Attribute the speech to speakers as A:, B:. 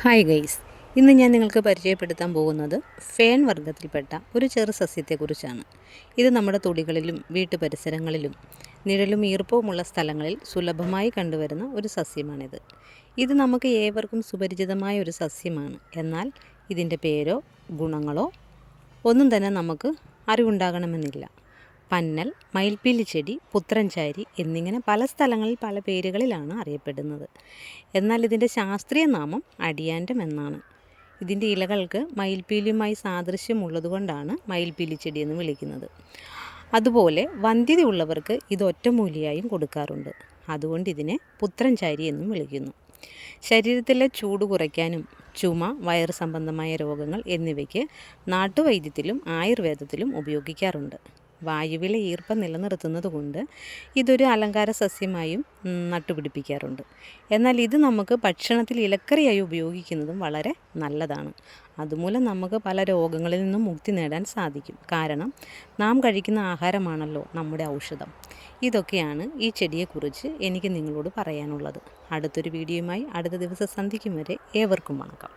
A: Hi guys, ഇന്ന് ഞാൻ നിങ്ങൾക്ക് പരിചയപ്പെടുത്താൻ പോകുന്നത് ഫേൺ വർഗ്ഗത്തിൽപ്പെട്ട ഒരു ചെറു സസ്യത്തെക്കുറിച്ചാണ്. ഇത് നമ്മുടെ തൊടികളിലും വീട്ടുപരിസരങ്ങളിലും നിഴലും ഈർപ്പവുമുള്ള സ്ഥലങ്ങളിൽ സുലഭമായി കണ്ടുവരുന്ന ഒരു സസ്യമാണിത്. ഇത് നമുക്ക് ഏവർക്കും സുപരിചിതമായ ഒരു സസ്യമാണ്. എന്നാൽ ഇതിൻ്റെ പേരോ ഗുണങ്ങളോ ഒന്നും തന്നെ നമുക്ക് അറിവുണ്ടാകണമെന്നില്ല. പന്നൽ, മയിൽപ്പീലി ചെടി, പുത്രൻചാരി എന്നിങ്ങനെ പല സ്ഥലങ്ങളിൽ പല പേരുകളിലാണ് അറിയപ്പെടുന്നത്. എന്നാൽ ഇതിൻ്റെ ശാസ്ത്രീയ നാമം അടിയാൻഡം എന്നാണ്. ഇതിൻ്റെ ഇലകൾക്ക് മയിൽപ്പീലിയുമായി സാദൃശ്യമുള്ളതുകൊണ്ടാണ് മയിൽപ്പീലി ചെടി എന്ന് വിളിക്കുന്നത്. അതുപോലെ വന്ധ്യതയുള്ളവർക്ക് ഇത് ഒറ്റമൂലിയായും കൊടുക്കാറുണ്ട്. അതുകൊണ്ട് ഇതിനെ പുത്രൻചാരി എന്നും വിളിക്കുന്നു. ശരീരത്തിലെ ചൂട് കുറയ്ക്കാനും ചുമ, വയറ് സംബന്ധമായ രോഗങ്ങൾ എന്നിവയ്ക്ക് നാട്ടുവൈദ്യത്തിലും ആയുർവേദത്തിലും ഉപയോഗിക്കാറുണ്ട്. വായുവിലെ ഈർപ്പം നിലനിർത്തുന്നത് കൊണ്ട് ഇതൊരു അലങ്കാര സസ്യമായും നട്ടുപിടിപ്പിക്കാറുണ്ട്. എന്നാൽ ഇത് നമുക്ക് ഭക്ഷണത്തിൽ ഇലക്കറിയായി ഉപയോഗിക്കുന്നതും വളരെ നല്ലതാണ്. അതുമൂലം നമുക്ക് പല രോഗങ്ങളിൽ നിന്നും മുക്തി നേടാൻ സാധിക്കും. കാരണം നാം കഴിക്കുന്ന ആഹാരമാണല്ലോ നമ്മുടെ ഔഷധം. ഇതൊക്കെയാണ് ഈ ചെടിയെക്കുറിച്ച് എനിക്ക് നിങ്ങളോട് പറയാനുള്ളത്. അടുത്തൊരു വീഡിയോയുമായി അടുത്ത ദിവസം സന്ധിക്കും വരെ ഏവർക്കും വണക്കം.